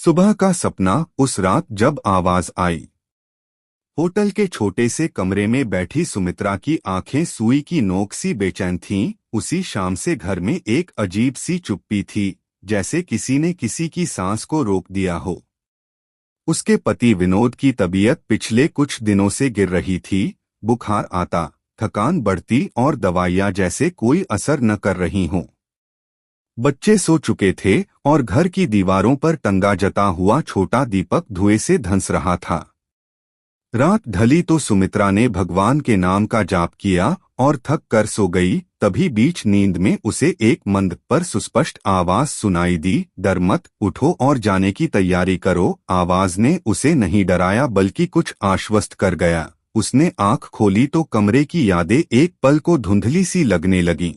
सुबह का सपना। उस रात जब आवाज आई। होटल के छोटे से कमरे में बैठी सुमित्रा की आंखें सुई की नोक सी बेचैन थीं। उसी शाम से घर में एक अजीब सी चुप्पी थी, जैसे किसी ने किसी की सांस को रोक दिया हो। उसके पति विनोद की तबीयत पिछले कुछ दिनों से गिर रही थी। बुखार आता, थकान बढ़ती और दवाइयां जैसे कोई असर न कर रही हों। बच्चे सो चुके थे और घर की दीवारों पर टंगा जता हुआ छोटा दीपक धुएं से धंस रहा था। रात ढली तो सुमित्रा ने भगवान के नाम का जाप किया और थक कर सो गई। तभी बीच नींद में उसे एक मंद पर सुस्पष्ट आवाज सुनाई दी, डर मत, उठो और जाने की तैयारी करो। आवाज ने उसे नहीं डराया बल्कि कुछ आश्वस्त कर गया। उसने आंख खोली तो कमरे की यादें एक पल को धुंधली सी लगने लगीं।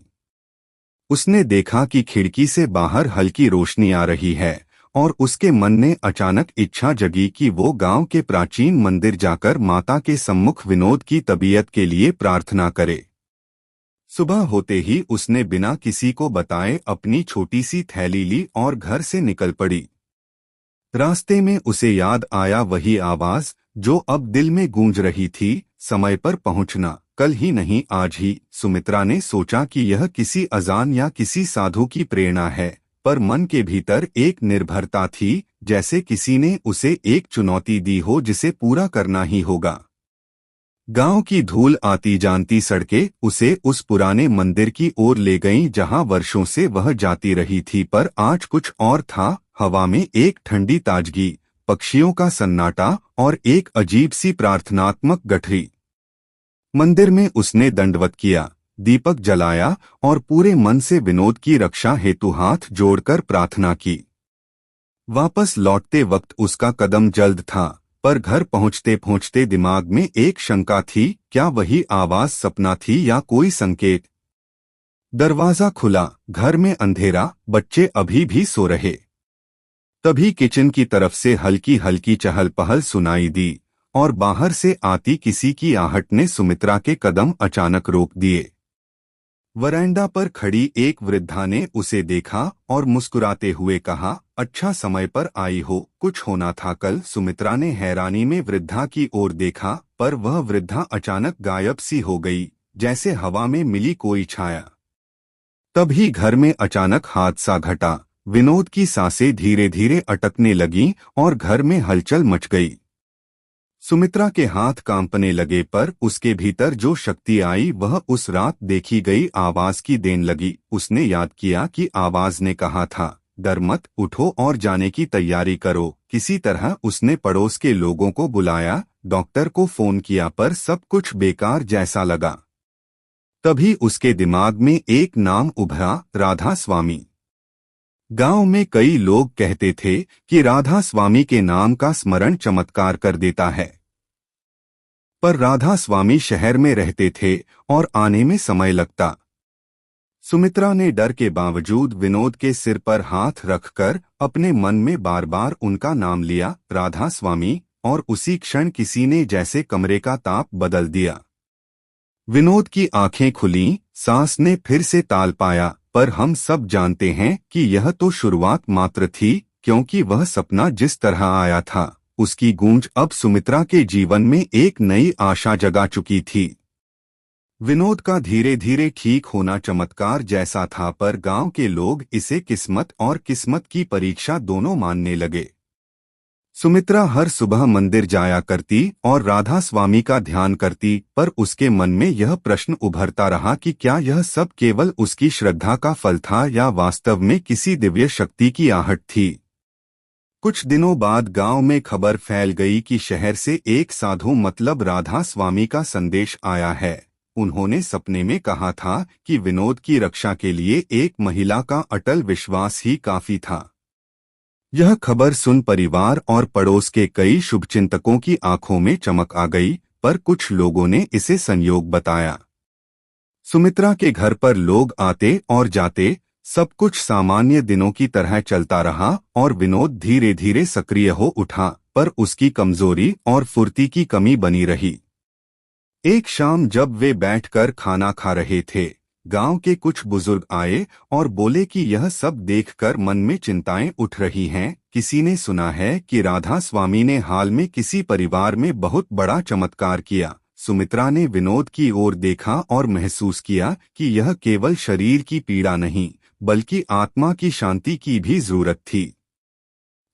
उसने देखा कि खिड़की से बाहर हल्की रोशनी आ रही है और उसके मन ने अचानक इच्छा जगी कि वो गांव के प्राचीन मंदिर जाकर माता के सम्मुख विनोद की तबीयत के लिए प्रार्थना करे। सुबह होते ही उसने बिना किसी को बताए अपनी छोटी सी थैली ली और घर से निकल पड़ी। रास्ते में उसे याद आया वही आवाज जो अब दिल में गूंज रही थी, समय पर पहुंचना, कल ही नहीं आज ही। सुमित्रा ने सोचा कि यह किसी अजान या किसी साधु की प्रेरणा है, पर मन के भीतर एक निर्भरता थी, जैसे किसी ने उसे एक चुनौती दी हो जिसे पूरा करना ही होगा। गांव की धूल आती जानती सड़कें उसे उस पुराने मंदिर की ओर ले गईं जहां वर्षों से वह जाती रही थी, पर आज कुछ और था। हवा में एक ठंडी ताजगी, पक्षियों का सन्नाटा और एक अजीब सी प्रार्थनात्मक गठरी। मंदिर में उसने दंडवत किया, दीपक जलाया और पूरे मन से विनोद की रक्षा हेतु हाथ जोड़कर प्रार्थना की। वापस लौटते वक्त उसका कदम जल्द था, पर घर पहुंचते पहुंचते दिमाग में एक शंका थी, क्या वही आवाज सपना थी या कोई संकेत। दरवाजा खुला, घर में अंधेरा, बच्चे अभी भी सो रहे। तभी किचन की तरफ से हल्की हल्की चहल पहल सुनाई दी और बाहर से आती किसी की आहट ने सुमित्रा के कदम अचानक रोक दिए। वरांडा पर खड़ी एक वृद्धा ने उसे देखा और मुस्कुराते हुए कहा, अच्छा समय पर आई हो, कुछ होना था कल। सुमित्रा ने हैरानी में वृद्धा की ओर देखा, पर वह वृद्धा अचानक गायब सी हो गई, जैसे हवा में मिली कोई छाया। तभी घर में अचानक हादसा घटा। विनोद की सांसें धीरे धीरे अटकने लगीं और घर में हलचल मच गई। सुमित्रा के हाथ कांपने लगे, पर उसके भीतर जो शक्ति आई वह उस रात देखी गई आवाज की देन लगी। उसने याद किया कि आवाज ने कहा था, डर मत, उठो और जाने की तैयारी करो। किसी तरह उसने पड़ोस के लोगों को बुलाया, डॉक्टर को फोन किया, पर सब कुछ बेकार जैसा लगा। तभी उसके दिमाग में एक नाम उभरा, राधा स्वामी। गांव में कई लोग कहते थे कि राधा स्वामी के नाम का स्मरण चमत्कार कर देता है, पर राधा स्वामी शहर में रहते थे और आने में समय लगता। सुमित्रा ने डर के बावजूद विनोद के सिर पर हाथ रखकर अपने मन में बार बार उनका नाम लिया, राधा स्वामी, और उसी क्षण किसी ने जैसे कमरे का ताप बदल दिया। विनोद की आंखें खुलीं, सांस ने फिर से ताल पाया, पर हम सब जानते हैं कि यह तो शुरुआत मात्र थी, क्योंकि वह सपना जिस तरह आया था, उसकी गूंज अब सुमित्रा के जीवन में एक नई आशा जगा चुकी थी। विनोद का धीरे धीरे ठीक होना चमत्कार जैसा था, पर गांव के लोग इसे किस्मत और किस्मत की परीक्षा दोनों मानने लगे। सुमित्रा हर सुबह मंदिर जाया करती और राधा स्वामी का ध्यान करती, पर उसके मन में यह प्रश्न उभरता रहा कि क्या यह सब केवल उसकी श्रद्धा का फल था या वास्तव में किसी दिव्य शक्ति की आहट थी। कुछ दिनों बाद गांव में खबर फैल गई कि शहर से एक साधु मतलब राधा स्वामी का संदेश आया है। उन्होंने सपने में कहा था कि विनोद की रक्षा के लिए एक महिला का अटल विश्वास ही काफी था। यह खबर सुन परिवार और पड़ोस के कई शुभचिंतकों की आंखों में चमक आ गई, पर कुछ लोगों ने इसे संयोग बताया। सुमित्रा के घर पर लोग आते और जाते, सब कुछ सामान्य दिनों की तरह चलता रहा और विनोद धीरे धीरे सक्रिय हो उठा, पर उसकी कमजोरी और फुर्ती की कमी बनी रही। एक शाम जब वे बैठकर खाना खा रहे थे, गांव के कुछ बुजुर्ग आए और बोले कि यह सब देखकर मन में चिंताएं उठ रही हैं। किसी ने सुना है कि राधा स्वामी ने हाल में किसी परिवार में बहुत बड़ा चमत्कार किया। सुमित्रा ने विनोद की ओर देखा और महसूस किया कि यह केवल शरीर की पीड़ा नहीं बल्कि आत्मा की शांति की भी जरूरत थी।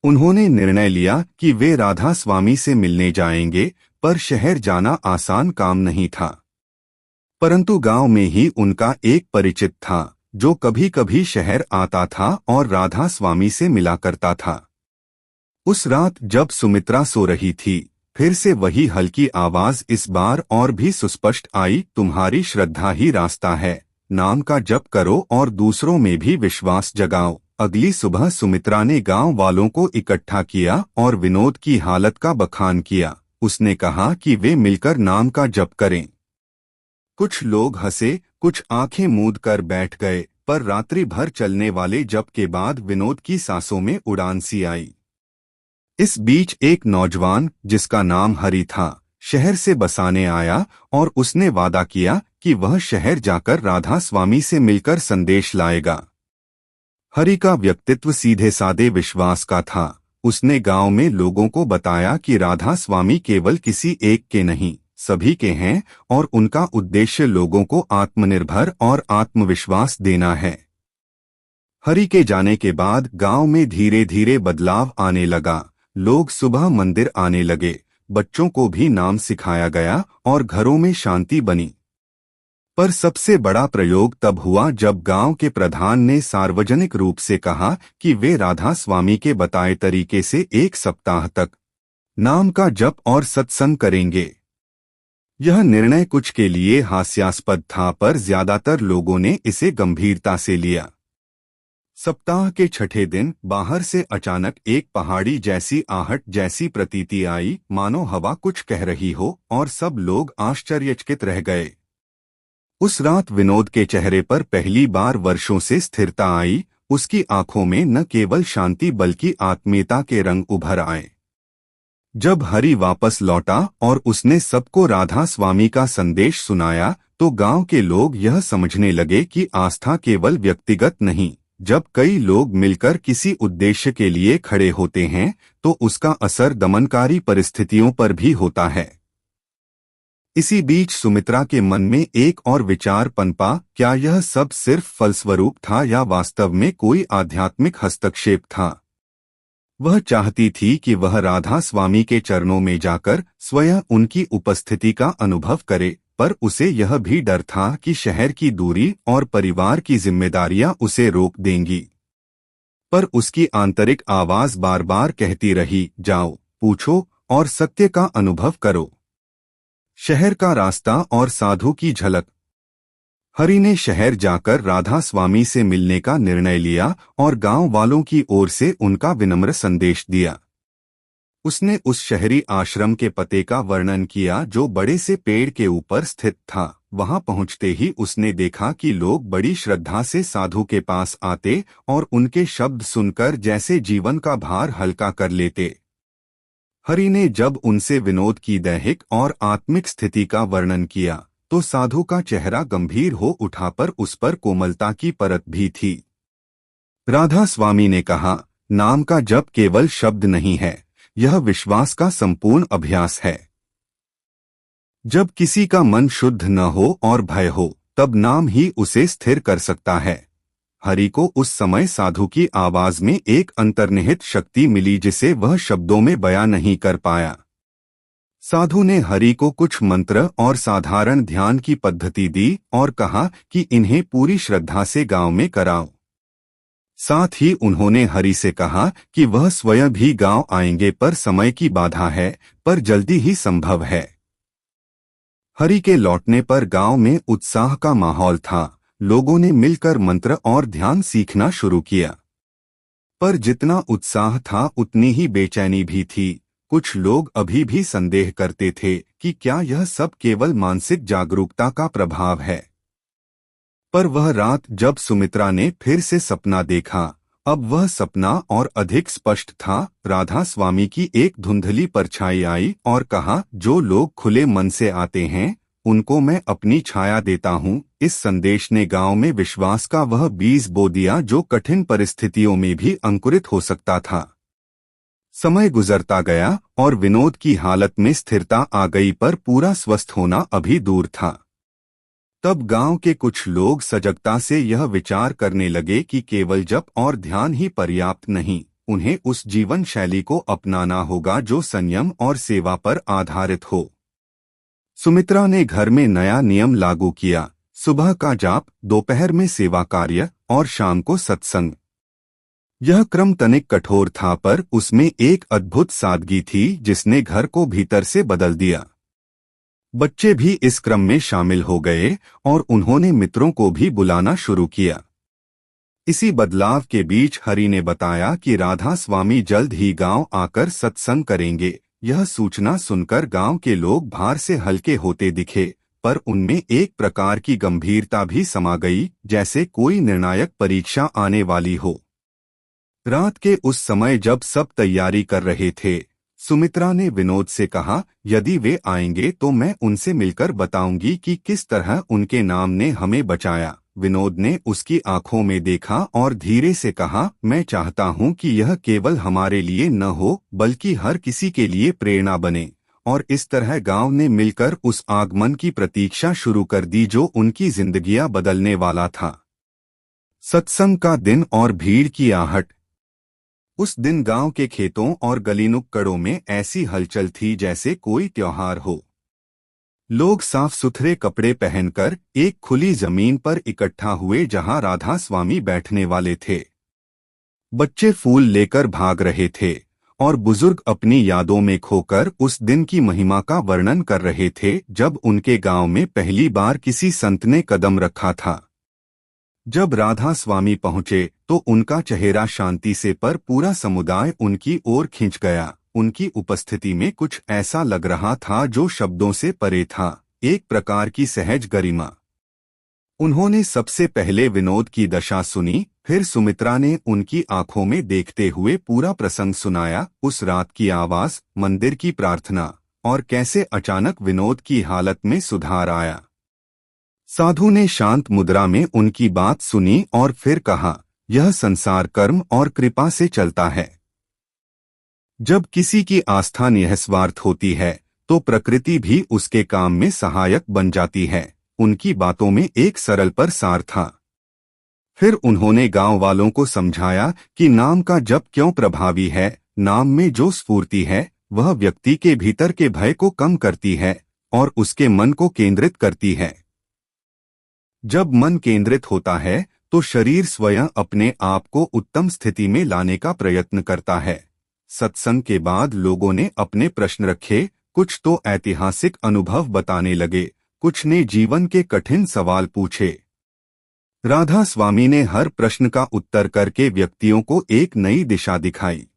उन्होंने निर्णय लिया कि वे राधा स्वामी से मिलने जाएंगे, पर शहर जाना आसान काम नहीं था। परंतु गांव में ही उनका एक परिचित था जो कभी कभी शहर आता था और राधा स्वामी से मिला करता था। उस रात जब सुमित्रा सो रही थी, फिर से वही हल्की आवाज इस बार और भी सुस्पष्ट आई, तुम्हारी श्रद्धा ही रास्ता है, नाम का जप करो और दूसरों में भी विश्वास जगाओ। अगली सुबह सुमित्रा ने गांव वालों को इकट्ठा किया और विनोद की हालत का बखान किया। उसने कहा कि वे मिलकर नाम का जप करें। कुछ लोग हंसे, कुछ आंखें मूंद कर बैठ गए, पर रात्रि भर चलने वाले जप के बाद विनोद की सांसों में उड़ान सी आई। इस बीच एक नौजवान जिसका नाम हरि था, शहर से बसाने आया और उसने वादा किया कि वह शहर जाकर राधा स्वामी से मिलकर संदेश लाएगा। हरि का व्यक्तित्व सीधे सादे विश्वास का था। उसने गांव में लोगों को बताया कि राधा स्वामी केवल किसी एक के नहीं, सभी के हैं और उनका उद्देश्य लोगों को आत्मनिर्भर और आत्मविश्वास देना है। हरि के जाने के बाद गांव में धीरे धीरे बदलाव आने लगा। लोग सुबह मंदिर आने लगे, बच्चों को भी नाम सिखाया गया और घरों में शांति बनी। पर सबसे बड़ा प्रयोग तब हुआ जब गांव के प्रधान ने सार्वजनिक रूप से कहा कि वे राधा स्वामी के बताए तरीके से 1 सप्ताह तक नाम का जप और सत्संग करेंगे। यह निर्णय कुछ के लिए हास्यास्पद था, पर ज्यादातर लोगों ने इसे गंभीरता से लिया। सप्ताह के छठे दिन बाहर से अचानक एक पहाड़ी जैसी आहट जैसी प्रतीति आई, मानो हवा कुछ कह रही हो, और सब लोग आश्चर्यचकित रह गए। उस रात विनोद के चेहरे पर पहली बार वर्षों से स्थिरता आई। उसकी आंखों में न केवल शांति बल्कि आत्मीयता के रंग उभर आए। जब हरि वापस लौटा और उसने सबको राधा स्वामी का संदेश सुनाया, तो गांव के लोग यह समझने लगे कि आस्था केवल व्यक्तिगत नहीं, जब कई लोग मिलकर किसी उद्देश्य के लिए खड़े होते हैं तो उसका असर दमनकारी परिस्थितियों पर भी होता है। इसी बीच सुमित्रा के मन में एक और विचार पनपा, क्या यह सब सिर्फ फलस्वरूप था या वास्तव में कोई आध्यात्मिक हस्तक्षेप था। वह चाहती थी कि वह राधा स्वामी के चरणों में जाकर स्वयं उनकी उपस्थिति का अनुभव करे, पर उसे यह भी डर था कि शहर की दूरी और परिवार की जिम्मेदारियां उसे रोक देंगी। पर उसकी आंतरिक आवाज बार बार कहती रही, जाओ, पूछो और सत्य का अनुभव करो। शहर का रास्ता और साधु की झलक। हरि ने शहर जाकर राधा स्वामी से मिलने का निर्णय लिया और गांव वालों की ओर से उनका विनम्र संदेश दिया। उसने उस शहरी आश्रम के पते का वर्णन किया जो बड़े से पेड़ के ऊपर स्थित था। वहां पहुंचते ही उसने देखा कि लोग बड़ी श्रद्धा से साधु के पास आते और उनके शब्द सुनकर जैसे जीवन का भार हल्का कर लेते। हरि ने जब उनसे विनोद की दैहिक और आत्मिक स्थिति का वर्णन किया तो साधु का चेहरा गंभीर हो उठा, पर उस पर कोमलता की परत भी थी। राधा स्वामी ने कहा, नाम का जप केवल शब्द नहीं है, यह विश्वास का संपूर्ण अभ्यास है। जब किसी का मन शुद्ध न हो और भय हो, तब नाम ही उसे स्थिर कर सकता है। हरि को उस समय साधु की आवाज में एक अंतर्निहित शक्ति मिली जिसे वह शब्दों में बयां नहीं कर पाया। साधु ने हरि को कुछ मंत्र और साधारण ध्यान की पद्धति दी और कहा कि इन्हें पूरी श्रद्धा से गांव में कराओ। साथ ही उन्होंने हरि से कहा कि वह स्वयं भी गांव आएंगे, पर समय की बाधा है, पर जल्दी ही संभव है। हरि के लौटने पर गांव में उत्साह का माहौल था। लोगों ने मिलकर मंत्र और ध्यान सीखना शुरू किया। पर जितना उत्साह था उतनी ही बेचैनी भी थी। कुछ लोग अभी भी संदेह करते थे कि क्या यह सब केवल मानसिक जागरूकता का प्रभाव है। पर वह रात जब सुमित्रा ने फिर से सपना देखा, अब वह सपना और अधिक स्पष्ट था। राधा स्वामी की एक धुंधली परछाई आई और कहा, जो लोग खुले मन से आते हैं उनको मैं अपनी छाया देता हूँ। इस संदेश ने गांव में विश्वास का वह बीज बो दिया जो कठिन परिस्थितियों में भी अंकुरित हो सकता था। समय गुजरता गया और विनोद की हालत में स्थिरता आ गई, पर पूरा स्वस्थ होना अभी दूर था। तब गांव के कुछ लोग सजगता से यह विचार करने लगे कि केवल जप और ध्यान ही पर्याप्त नहीं, उन्हें उस जीवन शैली को अपनाना होगा जो संयम और सेवा पर आधारित हो। सुमित्रा ने घर में नया नियम लागू किया, सुबह का जाप, दोपहर में सेवा कार्य और शाम को सत्संग। यह क्रम तनिक कठोर था, पर उसमें एक अद्भुत सादगी थी जिसने घर को भीतर से बदल दिया। बच्चे भी इस क्रम में शामिल हो गए और उन्होंने मित्रों को भी बुलाना शुरू किया। इसी बदलाव के बीच हरि ने बताया कि राधा स्वामी जल्द ही गांव आकर सत्संग करेंगे। यह सूचना सुनकर गांव के लोग भार से हल्के होते दिखे, पर उनमें एक प्रकार की गंभीरता भी समा गई, जैसे कोई निर्णायक परीक्षा आने वाली हो। रात के उस समय जब सब तैयारी कर रहे थे, सुमित्रा ने विनोद से कहा, यदि वे आएंगे तो मैं उनसे मिलकर बताऊंगी कि किस तरह उनके नाम ने हमें बचाया। विनोद ने उसकी आंखों में देखा और धीरे से कहा, मैं चाहता हूं कि यह केवल हमारे लिए न हो बल्कि हर किसी के लिए प्रेरणा बने। और इस तरह गांव ने मिलकर उस आगमन की प्रतीक्षा शुरू कर दी जो उनकी जिंदगियां बदलने वाला था। सत्संग का दिन और भीड़ की आहट। उस दिन गांव के खेतों और गलीनुक्कड़ों में ऐसी हलचल थी जैसे कोई त्योहार हो। लोग साफ सुथरे कपड़े पहनकर एक खुली जमीन पर इकट्ठा हुए जहां राधा स्वामी बैठने वाले थे। बच्चे फूल लेकर भाग रहे थे और बुजुर्ग अपनी यादों में खोकर उस दिन की महिमा का वर्णन कर रहे थे जब उनके गांव में पहली बार किसी संत ने कदम रखा था। जब राधा स्वामी पहुंचे तो उनका चेहरा शांति से, पर पूरा समुदाय उनकी ओर खिंच गया। उनकी उपस्थिति में कुछ ऐसा लग रहा था जो शब्दों से परे था, एक प्रकार की सहज गरिमा। उन्होंने सबसे पहले विनोद की दशा सुनी, फिर सुमित्रा ने उनकी आंखों में देखते हुए पूरा प्रसंग सुनाया, उस रात की आवाज, मंदिर की प्रार्थना और कैसे अचानक विनोद की हालत में सुधार आया। साधु ने शांत मुद्रा में उनकी बात सुनी और फिर कहा, यह संसार कर्म और कृपा से चलता है। जब किसी की आस्था निस्वार्थ होती है तो प्रकृति भी उसके काम में सहायक बन जाती है। उनकी बातों में एक सरल पर सार था। फिर उन्होंने गांव वालों को समझाया कि नाम का जप क्यों प्रभावी है। नाम में जो स्फूर्ति है वह व्यक्ति के भीतर के भय को कम करती है और उसके मन को केंद्रित करती है। जब मन केंद्रित होता है तो शरीर स्वयं अपने आप को उत्तम स्थिति में लाने का प्रयत्न करता है। सत्संग के बाद लोगों ने अपने प्रश्न रखे, कुछ तो ऐतिहासिक अनुभव बताने लगे, कुछ ने जीवन के कठिन सवाल पूछे। राधा स्वामी ने हर प्रश्न का उत्तर करके व्यक्तियों को एक नई दिशा दिखाई।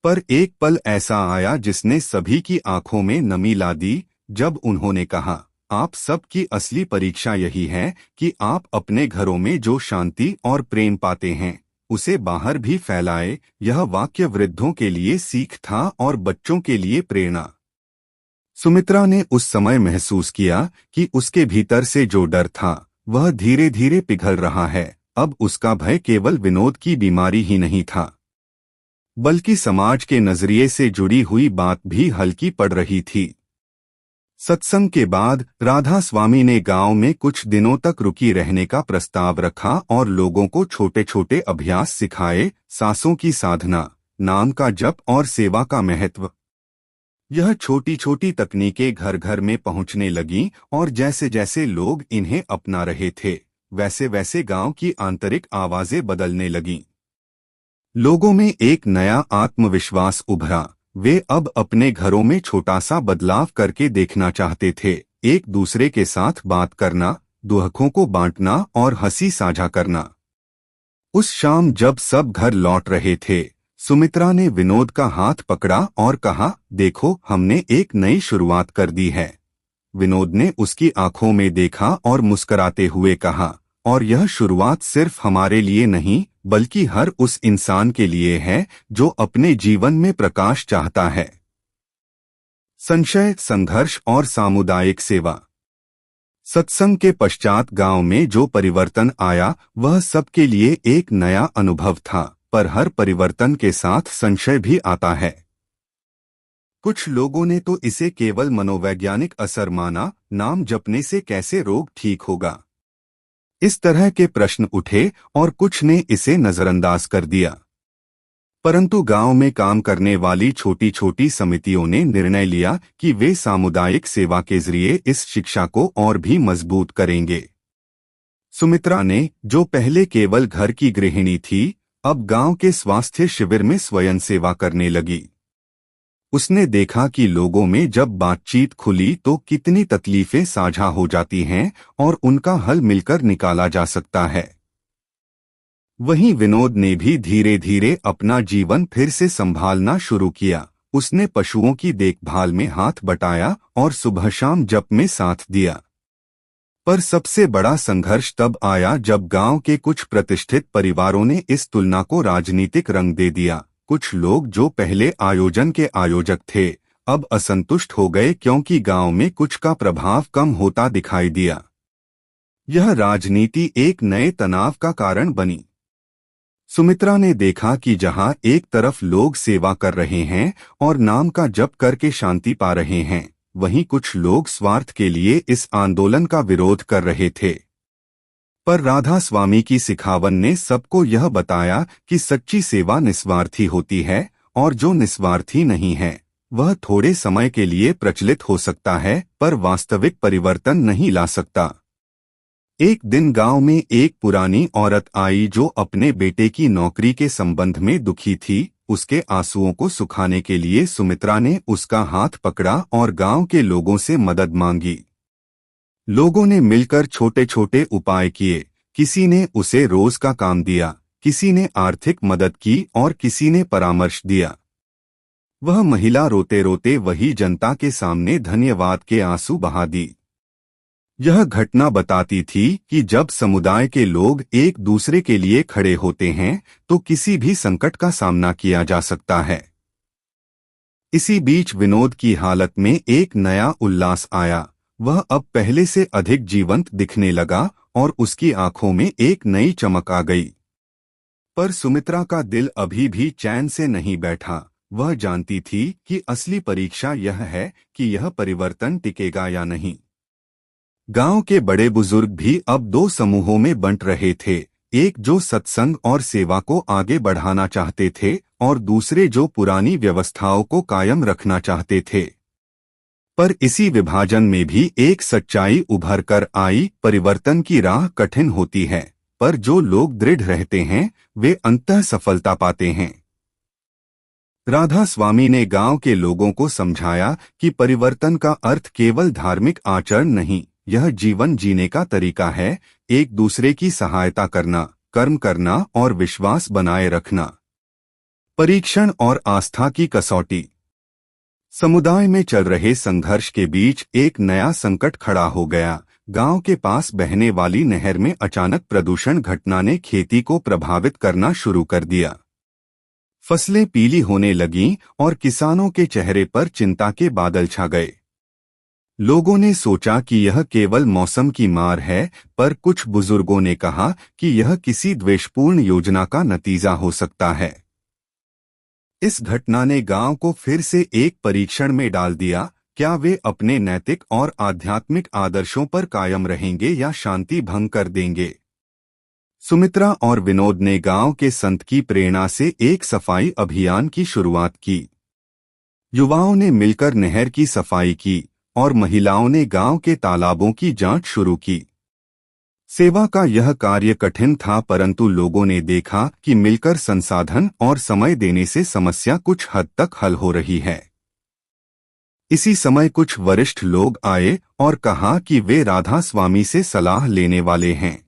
पर एक पल ऐसा आया जिसने सभी की आंखों में नमी ला दी, जब उन्होंने कहा, आप सबकी असली परीक्षा यही है कि आप अपने घरों में जो शांति और प्रेम पाते हैं उसे बाहर भी फैलाए। यह वाक्य वृद्धों के लिए सीख था और बच्चों के लिए प्रेरणा। सुमित्रा ने उस समय महसूस किया कि उसके भीतर से जो डर था वह धीरे धीरे पिघल रहा है। अब उसका भय केवल विनोद की बीमारी ही नहीं था, बल्कि समाज के नजरिए से जुड़ी हुई बात भी हल्की पड़ रही थी। सत्संग के बाद राधा स्वामी ने गांव में कुछ दिनों तक रुकी रहने का प्रस्ताव रखा और लोगों को छोटे छोटे अभ्यास सिखाए, सांसों की साधना, नाम का जप और सेवा का महत्व। यह छोटी छोटी तकनीकें घर घर में पहुंचने लगीं और जैसे जैसे लोग इन्हें अपना रहे थे वैसे वैसे गांव की आंतरिक आवाजें बदलने लगीं। लोगों में एक नया आत्मविश्वास उभरा। वे अब अपने घरों में छोटा सा बदलाव करके देखना चाहते थे, एक दूसरे के साथ बात करना, दुखों को बांटना और हंसी साझा करना। उस शाम जब सब घर लौट रहे थे, सुमित्रा ने विनोद का हाथ पकड़ा और कहा, देखो हमने एक नई शुरुआत कर दी है। विनोद ने उसकी आंखों में देखा और मुस्कुराते हुए कहा, और यह शुरुआत सिर्फ हमारे लिए नहीं बल्कि हर उस इंसान के लिए है जो अपने जीवन में प्रकाश चाहता है। संशय, संघर्ष और सामुदायिक सेवा। सत्संग के पश्चात गांव में जो परिवर्तन आया वह सबके लिए एक नया अनुभव था, पर हर परिवर्तन के साथ संशय भी आता है। कुछ लोगों ने तो इसे केवल मनोवैज्ञानिक असर माना, नाम जपने से कैसे रोग ठीक होगा, इस तरह के प्रश्न उठे और कुछ ने इसे नजरअंदाज कर दिया। परंतु गांव में काम करने वाली छोटी छोटी समितियों ने निर्णय लिया कि वे सामुदायिक सेवा के जरिए इस शिक्षा को और भी मजबूत करेंगे। सुमित्रा ने, जो पहले केवल घर की गृहिणी थी, अब गांव के स्वास्थ्य शिविर में स्वयं सेवा करने लगी। उसने देखा कि लोगों में जब बातचीत खुली तो कितनी तकलीफें साझा हो जाती हैं और उनका हल मिलकर निकाला जा सकता है। वहीं विनोद ने भी धीरे धीरे अपना जीवन फिर से संभालना शुरू किया। उसने पशुओं की देखभाल में हाथ बटाया और सुबह शाम जप में साथ दिया। पर सबसे बड़ा संघर्ष तब आया जब गांव के कुछ प्रतिष्ठित परिवारों ने इस तुलना को राजनीतिक रंग दे दिया। कुछ लोग जो पहले आयोजन के आयोजक थे, अब असंतुष्ट हो गए क्योंकि गांव में कुछ का प्रभाव कम होता दिखाई दिया। यह राजनीति एक नए तनाव का कारण बनी। सुमित्रा ने देखा कि जहां एक तरफ लोग सेवा कर रहे हैं और नाम का जप करके शांति पा रहे हैं, वहीं कुछ लोग स्वार्थ के लिए इस आंदोलन का विरोध कर रहे थे। पर राधा स्वामी की सिखावन ने सबको यह बताया कि सच्ची सेवा निस्वार्थी होती है और जो निस्वार्थी नहीं है वह थोड़े समय के लिए प्रचलित हो सकता है पर वास्तविक परिवर्तन नहीं ला सकता। एक दिन गांव में एक पुरानी औरत आई जो अपने बेटे की नौकरी के संबंध में दुखी थी। उसके आंसुओं को सुखाने के लिए सुमित्रा ने उसका हाथ पकड़ा और गांव के लोगों से मदद मांगी। लोगों ने मिलकर छोटे छोटे उपाय किए। किसी ने उसे रोज का काम दिया, किसी ने आर्थिक मदद की और किसी ने परामर्श दिया। वह महिला रोते रोते वही जनता के सामने धन्यवाद के आंसू बहा दी। यह घटना बताती थी कि जब समुदाय के लोग एक दूसरे के लिए खड़े होते हैं तो किसी भी संकट का सामना किया जा सकता है। इसी बीच विनोद की हालत में एक नया उल्लास आया। वह अब पहले से अधिक जीवंत दिखने लगा और उसकी आंखों में एक नई चमक आ गई। पर सुमित्रा का दिल अभी भी चैन से नहीं बैठा। वह जानती थी कि असली परीक्षा यह है कि यह परिवर्तन टिकेगा या नहीं। गांव के बड़े बुजुर्ग भी अब दो समूहों में बंट रहे थे, एक जो सत्संग और सेवा को आगे बढ़ाना चाहते थे और दूसरे जो पुरानी व्यवस्थाओं को कायम रखना चाहते थे। पर इसी विभाजन में भी एक सच्चाई उभर कर आई, परिवर्तन की राह कठिन होती है, पर जो लोग दृढ़ रहते हैं वे अंततः सफलता पाते हैं। राधा स्वामी ने गांव के लोगों को समझाया कि परिवर्तन का अर्थ केवल धार्मिक आचरण नहीं, यह जीवन जीने का तरीका है। एक दूसरे की सहायता करना, कर्म करना और विश्वास बनाए रखना। परीक्षण और आस्था की कसौटी। समुदाय में चल रहे संघर्ष के बीच एक नया संकट खड़ा हो गया। गांव के पास बहने वाली नहर में अचानक प्रदूषण घटना ने खेती को प्रभावित करना शुरू कर दिया। फसलें पीली होने लगीं और किसानों के चेहरे पर चिंता के बादल छा गए। लोगों ने सोचा कि यह केवल मौसम की मार है, पर कुछ बुजुर्गों ने कहा कि यह किसी द्वेषपूर्ण योजना का नतीजा हो सकता है। इस घटना ने गांव को फिर से एक परीक्षण में डाल दिया। क्या वे अपने नैतिक और आध्यात्मिक आदर्शों पर कायम रहेंगे या शांति भंग कर देंगे? सुमित्रा और विनोद ने गांव के संत की प्रेरणा से एक सफाई अभियान की शुरुआत की। युवाओं ने मिलकर नहर की सफाई की और महिलाओं ने गांव के तालाबों की जांच शुरू की। सेवा का यह कार्य कठिन था, परंतु लोगों ने देखा कि मिलकर संसाधन और समय देने से समस्या कुछ हद तक हल हो रही है। इसी समय कुछ वरिष्ठ लोग आए और कहा कि वे राधा स्वामी से सलाह लेने वाले हैं।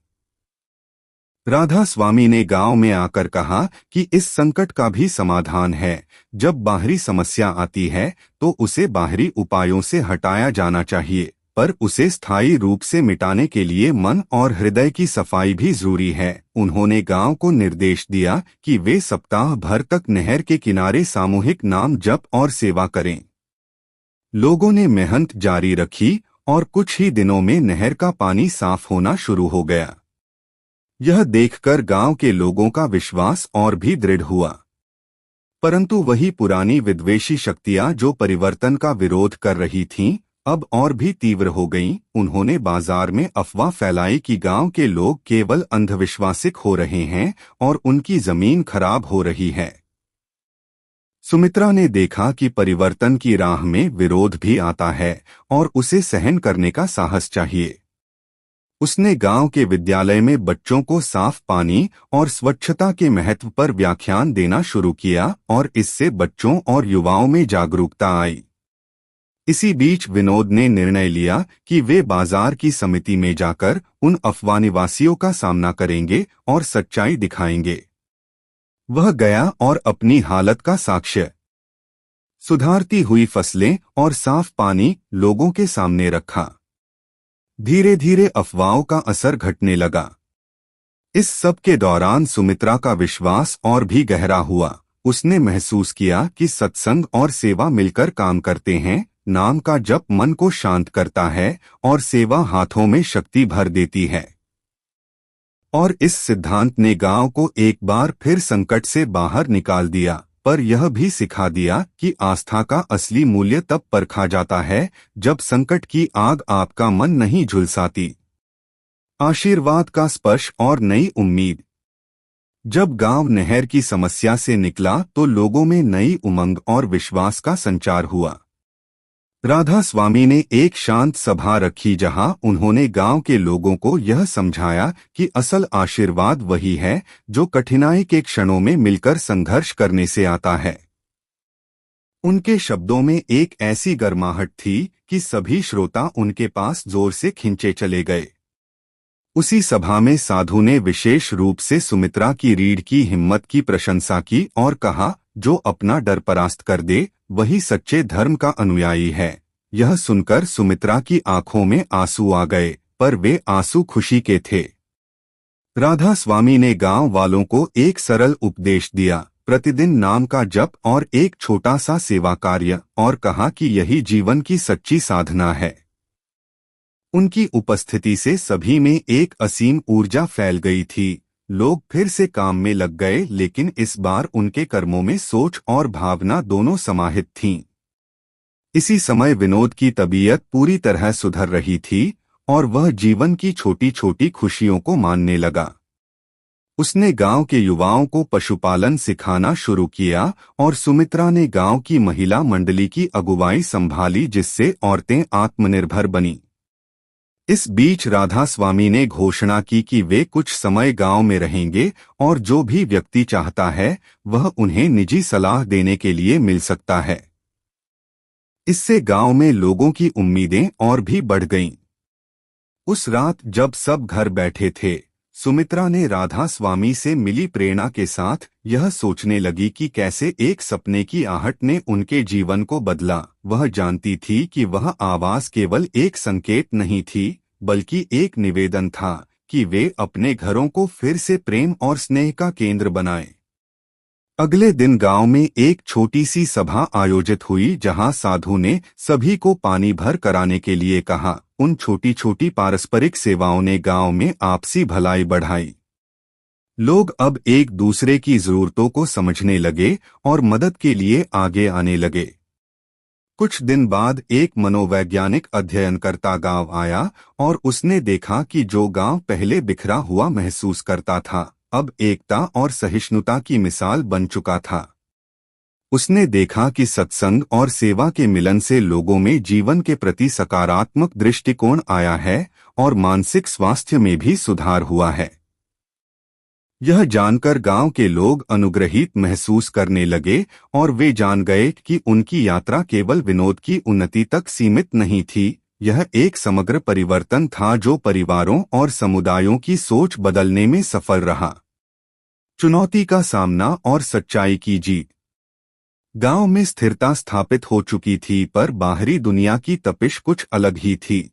राधा स्वामी ने गांव में आकर कहा कि इस संकट का भी समाधान है। जब बाहरी समस्या आती है तो उसे बाहरी उपायों से हटाया जाना चाहिए, पर उसे स्थायी रूप से मिटाने के लिए मन और हृदय की सफाई भी जरूरी है। उन्होंने गांव को निर्देश दिया कि वे सप्ताह भर तक नहर के किनारे सामूहिक नाम जप और सेवा करें। लोगों ने मेहनत जारी रखी और कुछ ही दिनों में नहर का पानी साफ होना शुरू हो गया। यह देखकर गांव के लोगों का विश्वास और भी दृढ़ हुआ। परंतु वही पुरानी विद्वेषी शक्तियां जो परिवर्तन का विरोध कर रही थीं, अब और भी तीव्र हो गईं। उन्होंने बाजार में अफवाह फैलाई कि गांव के लोग केवल अंधविश्वासिक हो रहे हैं और उनकी जमीन खराब हो रही है। सुमित्रा ने देखा कि परिवर्तन की राह में विरोध भी आता है और उसे सहन करने का साहस चाहिए। उसने गांव के विद्यालय में बच्चों को साफ पानी और स्वच्छता के महत्व पर व्याख्यान देना शुरू किया और इससे बच्चों और युवाओं में जागरूकता आई। इसी बीच विनोद ने निर्णय लिया कि वे बाजार की समिति में जाकर उन अफवाह निवासियों का सामना करेंगे और सच्चाई दिखाएंगे। वह गया और अपनी हालत का साक्ष्य, सुधारती हुई फसलें और साफ पानी लोगों के सामने रखा। धीरे धीरे अफवाहों का असर घटने लगा। इस सब के दौरान सुमित्रा का विश्वास और भी गहरा हुआ। उसने महसूस किया कि सत्संग और सेवा मिलकर काम करते हैं। नाम का जप मन को शांत करता है और सेवा हाथों में शक्ति भर देती है। और इस सिद्धांत ने गांव को एक बार फिर संकट से बाहर निकाल दिया, पर यह भी सिखा दिया कि आस्था का असली मूल्य तब परखा जाता है जब संकट की आग आपका मन नहीं झुलसाती। आशीर्वाद का स्पर्श और नई उम्मीद। जब गांव नहर की समस्या से निकला तो लोगों में नई उमंग और विश्वास का संचार हुआ। राधा स्वामी ने एक शांत सभा रखी जहां उन्होंने गांव के लोगों को यह समझाया कि असल आशीर्वाद वही है जो कठिनाई के क्षणों में मिलकर संघर्ष करने से आता है। उनके शब्दों में एक ऐसी गर्माहट थी कि सभी श्रोता उनके पास जोर से खींचे चले गए। उसी सभा में साधु ने विशेष रूप से सुमित्रा की रीढ़ की हिम्मत की प्रशंसा की और कहा, जो अपना डर परास्त कर दे वही सच्चे धर्म का अनुयायी है। यह सुनकर सुमित्रा की आंखों में आंसू आ गए, पर वे आंसू खुशी के थे। राधा स्वामी ने गांव वालों को एक सरल उपदेश दिया, प्रतिदिन नाम का जप और एक छोटा सा सेवा कार्य, और कहा कि यही जीवन की सच्ची साधना है। उनकी उपस्थिति से सभी में एक असीम ऊर्जा फैल गई थी। लोग फिर से काम में लग गए, लेकिन इस बार उनके कर्मों में सोच और भावना दोनों समाहित थीं। इसी समय विनोद की तबीयत पूरी तरह सुधर रही थी और वह जीवन की छोटी छोटी खुशियों को मानने लगा। उसने गांव के युवाओं को पशुपालन सिखाना शुरू किया और सुमित्रा ने गांव की महिला मंडली की अगुवाई संभाली, जिससे औरतें आत्मनिर्भर बनीं। इस बीच राधा स्वामी ने घोषणा की कि वे कुछ समय गांव में रहेंगे और जो भी व्यक्ति चाहता है वह उन्हें निजी सलाह देने के लिए मिल सकता है। इससे गांव में लोगों की उम्मीदें और भी बढ़ गईं। उस रात जब सब घर बैठे थे, सुमित्रा ने राधा स्वामी से मिली प्रेरणा के साथ यह सोचने लगी कि कैसे एक सपने की आहट ने उनके जीवन को बदला। वह जानती थी कि वह आवाज केवल एक संकेत नहीं थी, बल्कि एक निवेदन था कि वे अपने घरों को फिर से प्रेम और स्नेह का केंद्र बनाएं। अगले दिन गांव में एक छोटी सी सभा आयोजित हुई जहां साधु ने सभी को पानी भर कराने के लिए कहा। उन छोटी छोटी पारस्परिक सेवाओं ने गांव में आपसी भलाई बढ़ाई। लोग अब एक दूसरे की जरूरतों को समझने लगे और मदद के लिए आगे आने लगे। कुछ दिन बाद एक मनोवैज्ञानिक अध्ययनकर्ता गांव आया और उसने देखा कि जो गांव पहले बिखरा हुआ महसूस करता था, अब एकता और सहिष्णुता की मिसाल बन चुका था। उसने देखा कि सत्संग और सेवा के मिलन से लोगों में जीवन के प्रति सकारात्मक दृष्टिकोण आया है और मानसिक स्वास्थ्य में भी सुधार हुआ है। यह जानकर गांव के लोग अनुग्रहित महसूस करने लगे और वे जान गए कि उनकी यात्रा केवल विनोद की उन्नति तक सीमित नहीं थी, यह एक समग्र परिवर्तन था जो परिवारों और समुदायों की सोच बदलने में सफल रहा। चुनौती का सामना और सच्चाई की जीत। गांव में स्थिरता स्थापित हो चुकी थी, पर बाहरी दुनिया की तपिश कुछ अलग ही थी।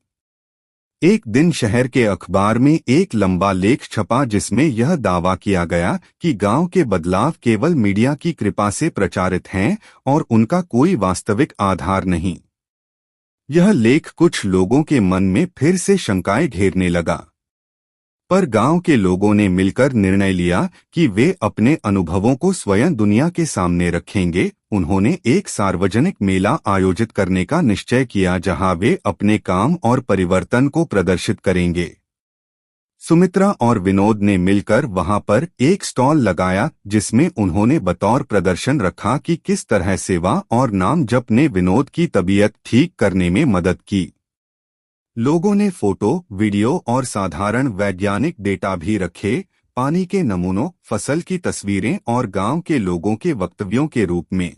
एक दिन शहर के अखबार में एक लंबा लेख छपा जिसमें यह दावा किया गया कि गांव के बदलाव केवल मीडिया की कृपा से प्रचारित हैं और उनका कोई वास्तविक आधार नहीं। यह लेख कुछ लोगों के मन में फिर से शंकाएं घेरने लगा, पर गांव के लोगों ने मिलकर निर्णय लिया कि वे अपने अनुभवों को स्वयं दुनिया के सामने रखेंगे। उन्होंने एक सार्वजनिक मेला आयोजित करने का निश्चय किया जहां वे अपने काम और परिवर्तन को प्रदर्शित करेंगे। सुमित्रा और विनोद ने मिलकर वहां पर एक स्टॉल लगाया जिसमें उन्होंने बतौर प्रदर्शन रखा कि किस तरह सेवा और नाम जप ने विनोद की तबीयत ठीक करने में मदद की। लोगों ने फोटो, वीडियो और साधारण वैज्ञानिक डेटा भी रखे, पानी के नमूनों, फसल की तस्वीरें और गांव के लोगों के वक्तव्यों के रूप में।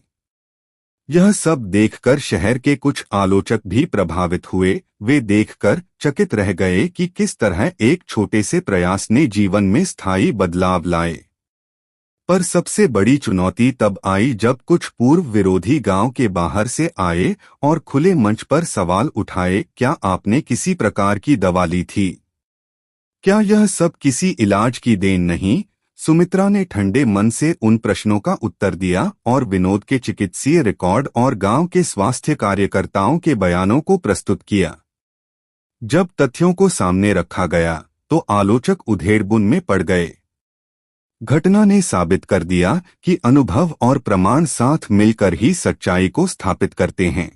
यह सब देखकर शहर के कुछ आलोचक भी प्रभावित हुए। वे देखकर चकित रह गए कि किस तरह एक छोटे से प्रयास ने जीवन में स्थायी बदलाव लाए। पर सबसे बड़ी चुनौती तब आई जब कुछ पूर्व विरोधी गांव के बाहर से आए और खुले मंच पर सवाल उठाए, क्या आपने किसी प्रकार की दवा ली थी? क्या यह सब किसी इलाज की देन नहीं? सुमित्रा ने ठंडे मन से उन प्रश्नों का उत्तर दिया और विनोद के चिकित्सीय रिकॉर्ड और गांव के स्वास्थ्य कार्यकर्ताओं के बयानों को प्रस्तुत किया। जब तथ्यों को सामने रखा गया तो आलोचक उधेड़बुन में पड़ गए। घटना ने साबित कर दिया कि अनुभव और प्रमाण साथ मिलकर ही सच्चाई को स्थापित करते हैं।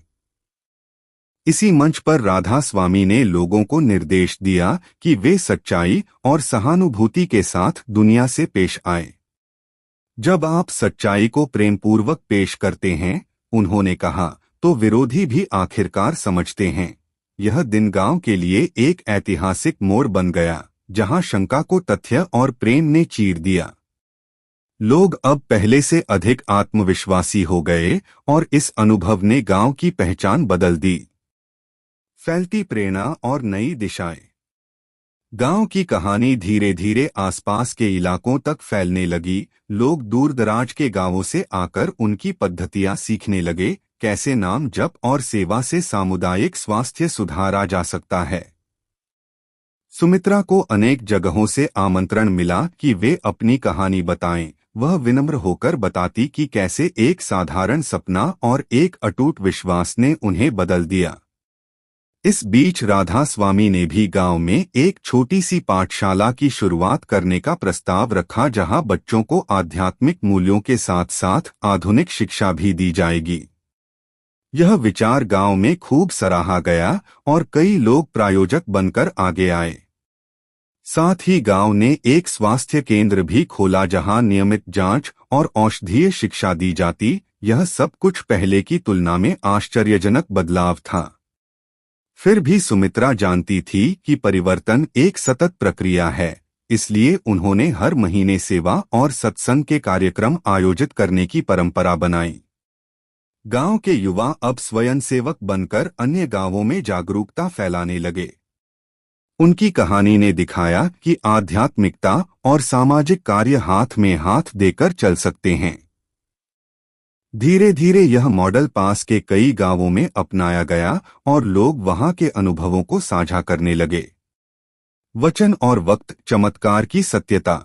इसी मंच पर राधा स्वामी ने लोगों को निर्देश दिया कि वे सच्चाई और सहानुभूति के साथ दुनिया से पेश आए। जब आप सच्चाई को प्रेमपूर्वक पेश करते हैं, उन्होंने कहा, तो विरोधी भी आखिरकार समझते हैं। यह दिन गांव के लिए एक ऐतिहासिक मोड़ बन गया, जहां शंका को तथ्य और प्रेम ने चीर दिया। लोग अब पहले से अधिक आत्मविश्वासी हो गए और इस अनुभव ने गांव की पहचान बदल दी। फैलती प्रेरणा और नई दिशाएं। गांव की कहानी धीरे धीरे आसपास के इलाकों तक फैलने लगी। लोग दूर दराज के गांवों से आकर उनकी पद्धतियां सीखने लगे, कैसे नाम जप और सेवा से सामुदायिक स्वास्थ्य सुधारा जा सकता है। सुमित्रा को अनेक जगहों से आमंत्रण मिला कि वे अपनी कहानी बताएं। वह विनम्र होकर बताती कि कैसे एक साधारण सपना और एक अटूट विश्वास ने उन्हें बदल दिया। इस बीच राधा स्वामी ने भी गांव में एक छोटी सी पाठशाला की शुरुआत करने का प्रस्ताव रखा जहां बच्चों को आध्यात्मिक मूल्यों के साथ साथ आधुनिक शिक्षा भी दी जाएगी। यह विचार गांव में खूब सराहा गया और कई लोग प्रायोजक बनकर आगे आए। साथ ही गांव ने एक स्वास्थ्य केंद्र भी खोला जहां नियमित जांच और औषधीय शिक्षा दी जाती। यह सब कुछ पहले की तुलना में आश्चर्यजनक बदलाव था। फिर भी सुमित्रा जानती थी कि परिवर्तन एक सतत प्रक्रिया है, इसलिए उन्होंने हर महीने सेवा और सत्संग के कार्यक्रम आयोजित करने की परंपरा बनाई। गांव के युवा अब स्वयंसेवक बनकर अन्य गांवों में जागरूकता फैलाने लगे। उनकी कहानी ने दिखाया कि आध्यात्मिकता और सामाजिक कार्य हाथ में हाथ देकर चल सकते हैं। धीरे धीरे यह मॉडल पास के कई गांवों में अपनाया गया और लोग वहां के अनुभवों को साझा करने लगे। वचन और वक्त, चमत्कार की सत्यता।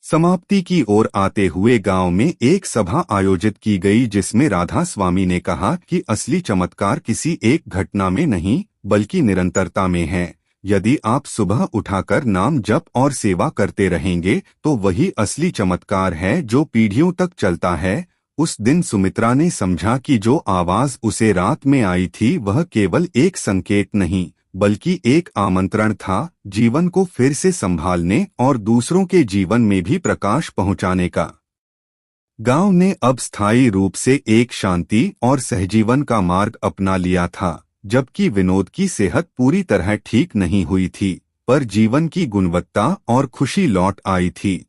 समाप्ति की ओर आते हुए गांव में एक सभा आयोजित की गई जिसमें राधा स्वामी ने कहा कि असली चमत्कार किसी एक घटना में नहीं बल्कि निरंतरता में है। यदि आप सुबह उठाकर नाम जप और सेवा करते रहेंगे तो वही असली चमत्कार है जो पीढ़ियों तक चलता है। उस दिन सुमित्रा ने समझा कि जो आवाज उसे रात में आई थी वह केवल एक संकेत नहीं बल्कि एक आमंत्रण था, जीवन को फिर से संभालने और दूसरों के जीवन में भी प्रकाश पहुंचाने का। गांव ने अब स्थायी रूप से एक शांति और सहजीवन का मार्ग अपना लिया था। जबकि विनोद की सेहत पूरी तरह ठीक नहीं हुई थी, पर जीवन की गुणवत्ता और खुशी लौट आई थी।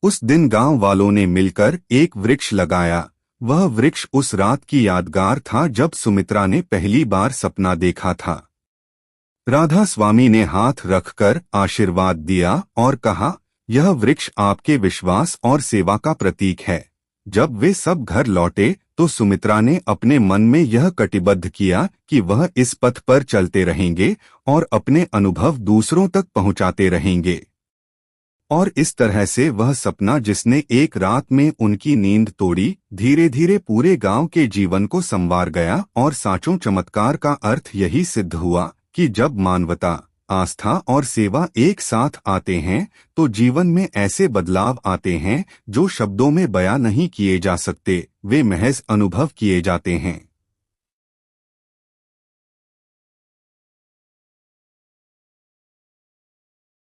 उस दिन गांव वालों ने मिलकर एक वृक्ष लगाया। वह वृक्ष उस रात की यादगार था जब सुमित्रा ने पहली बार सपना देखा था। राधा स्वामी ने हाथ रखकर आशीर्वाद दिया और कहा, यह वृक्ष आपके विश्वास और सेवा का प्रतीक है। जब वे सब घर लौटे तो सुमित्रा ने अपने मन में यह कटिबद्ध किया कि वह इस पथ पर चलते रहेंगे और अपने अनुभव दूसरों तक पहुंचाते रहेंगे। और इस तरह से वह सपना जिसने एक रात में उनकी नींद तोड़ी, धीरे धीरे पूरे गांव के जीवन को संवार गया। और साचों चमत्कार का अर्थ यही सिद्ध हुआ कि जब मानवता, आस्था और सेवा एक साथ आते हैं तो जीवन में ऐसे बदलाव आते हैं जो शब्दों में बयां नहीं किए जा सकते, वे महज अनुभव किए जाते हैं।